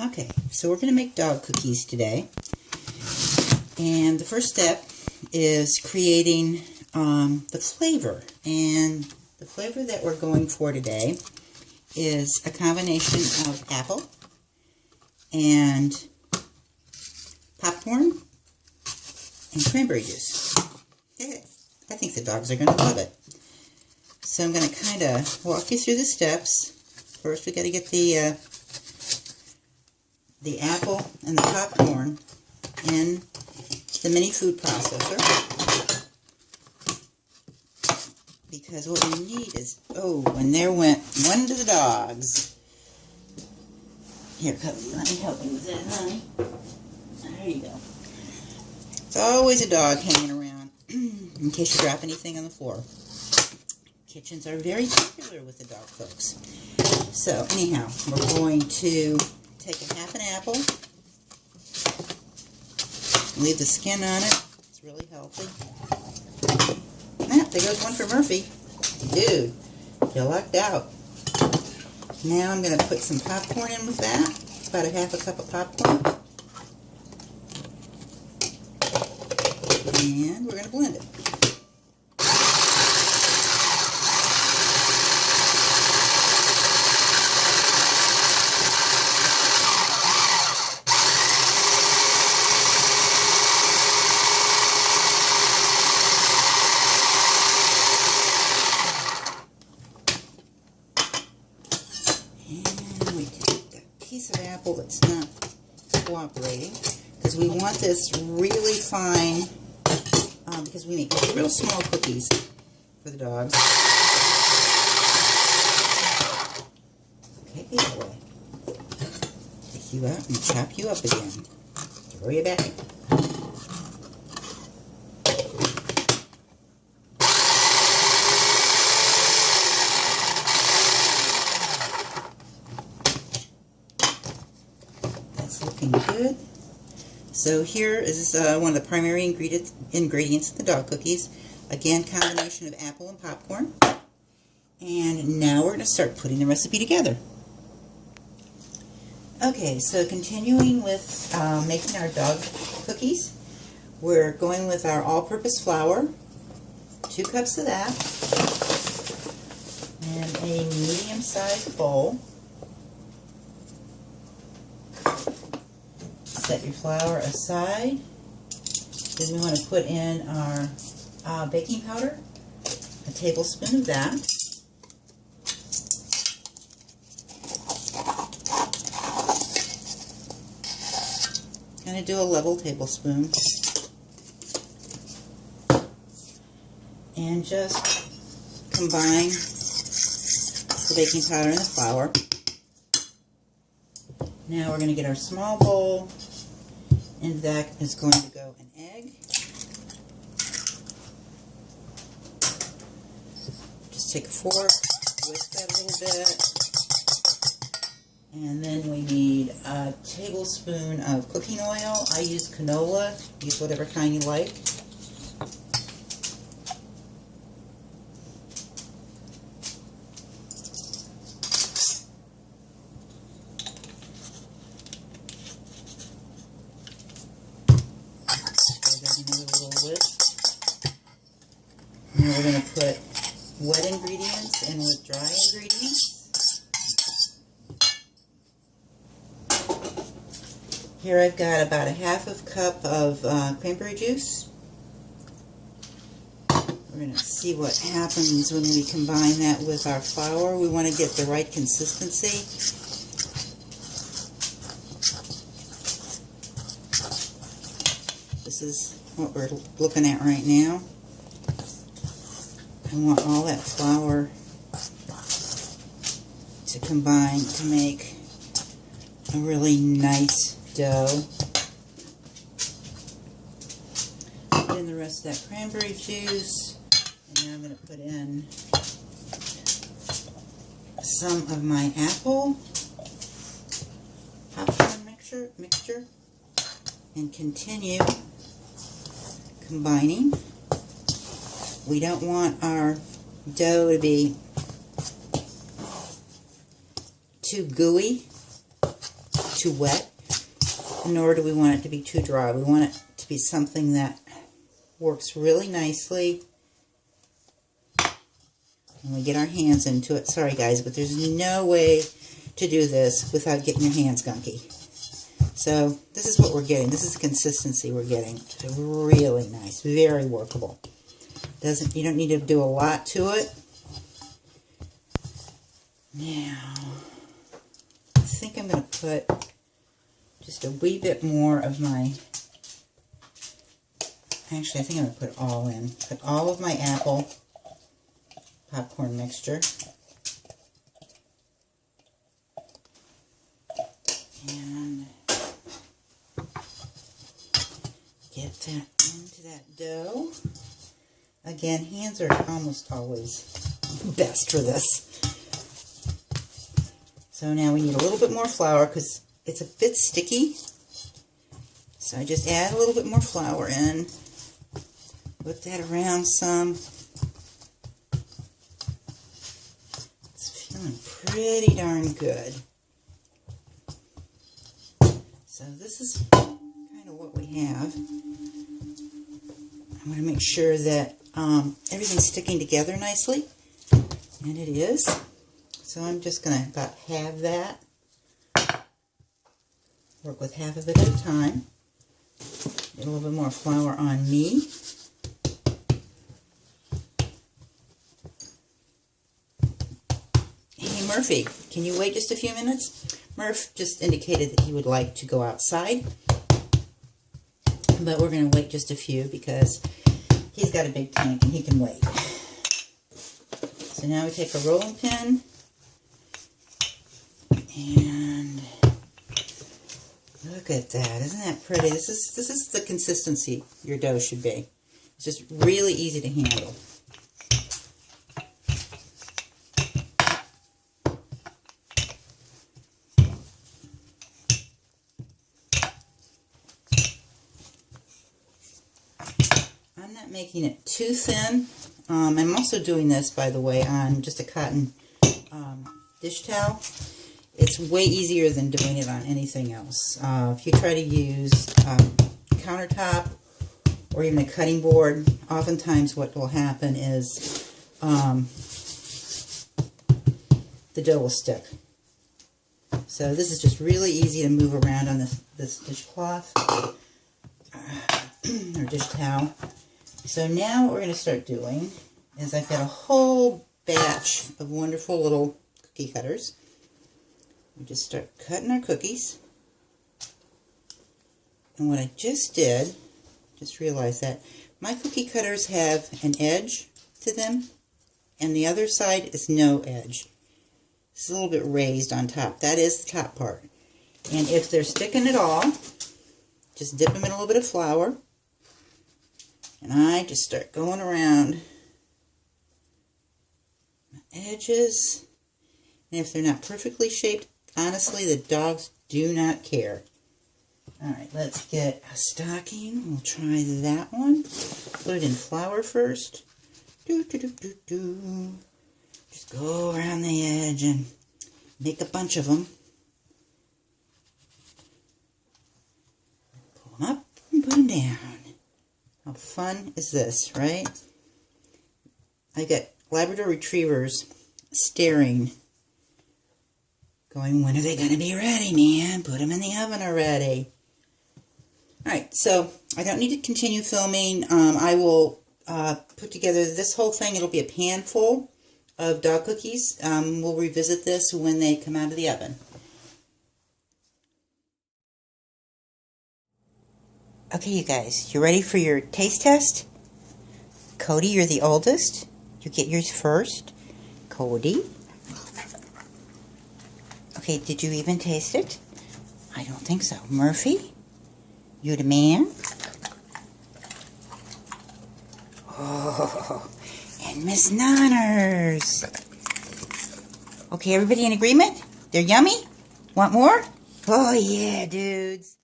Okay, so we're going to make dog cookies today. And the first step is creating the flavor. And the flavor that we're going for today is a combination of apple and popcorn and cranberry juice. I think the dogs are going to love it. So I'm going to kind of walk you through the steps. First we got to get the apple and the popcorn in the mini food processor, because what we need is, and there went one of the dogs. Here, Cubby, let me help you with that, honey. There you go. There's always a dog hanging around, in case you drop anything on the floor. Kitchens are very popular with the dog folks. So, anyhow, we're going to take a half an apple, leave the skin on it. It's really healthy. There goes one for Murphy. Dude, you lucked out. Now I'm going to put some popcorn in with that. It's about a half a cup of popcorn. And we're going to blend it. And we take that piece of apple that's not cooperating, because we want this really fine, because we make real small cookies for the dogs. Okay, that way. Take you out and chop you up again. Throw you back in. Looking good. So here is one of the primary ingredients of the dog cookies. Again, combination of apple and popcorn. And now we're going to start putting the recipe together. Okay, so continuing with making our dog cookies, we're going with our all-purpose flour, 2 cups of that, and a medium-sized bowl. Set your flour aside. Then we want to put in our baking powder, a tablespoon of that. Kind of do a level tablespoon. And just combine the baking powder and the flour. Now we're going to get our small bowl. In that is going to go an egg. Just take a fork, whisk that a little bit. And then we need a tablespoon of cooking oil. I use canola. Use whatever kind you like. Now we're going to put wet ingredients in with dry ingredients. Here I've got about a half a cup of cranberry juice. We're going to see what happens when we combine that with our flour. We want to get the right consistency. This is what we're looking at right now. I want all that flour to combine to make a really nice dough. Put in the rest of that cranberry juice, and now I'm going to put in some of my apple popcorn mixture and continue combining. We don't want our dough to be too gooey, too wet, nor do we want it to be too dry. We want it to be something that works really nicely when we get our hands into it. Sorry guys, but there's no way to do this without getting your hands gunky. So this is what we're getting. This is the consistency we're getting. It's really nice, very workable. You don't need to do a lot to it. Now, I think I'm going to put just a wee bit more of my, actually I think I'm going to put it all in. Put all of my apple popcorn mixture. And get that into that dough. Again, hands are almost always best for this. So now we need a little bit more flour because it's a bit sticky. So I just add a little bit more flour in. Whip that around some. It's feeling pretty darn good. So this is kind of what we have. I'm going to make sure that everything's sticking together nicely, and it is. So I'm just going to about halve that. Work with half of it at a time. Get a little bit more flour on me. Hey Murphy, can you wait just a few minutes? Murph just indicated that he would like to go outside, but we're going to wait just a few because he's got a big tank and he can wait. So now we take a rolling pin and look at that. Isn't that pretty? This is the consistency your dough should be. It's just really easy to handle. I'm not making it too thin. I'm also doing this, by the way, on just a cotton dish towel. It's way easier than doing it on anything else. If you try to use countertop or even a cutting board, oftentimes what will happen is the dough will stick. So this is just really easy to move around on this dishcloth or dish towel. So now what we're going to start doing is I've got a whole batch of wonderful little cookie cutters. We just start cutting our cookies. And what I just did, just realized that my cookie cutters have an edge to them and the other side is no edge. It's a little bit raised on top. That is the top part. And if they're sticking at all, just dip them in a little bit of flour. And I just start going around my edges. And if they're not perfectly shaped, honestly, the dogs do not care. Alright, let's get a stocking. We'll try that one. Put it in flour first. Just go around the edge and make a bunch of them. Pull them up and put them down. How fun is this, right? I got Labrador Retrievers staring, going, when are they going to be ready, man? Put them in the oven already. Alright, so I don't need to continue filming. I will put together this whole thing. It'll be a pan full of dog cookies. We'll revisit this when they come out of the oven. Okay, you guys, you ready for your taste test? Cody, you're the oldest. You get yours first. Cody. Okay, did you even taste it? I don't think so. Murphy, you the man. Oh, and Miss Nonners. Okay, everybody in agreement? They're yummy? Want more? Oh, yeah, dudes.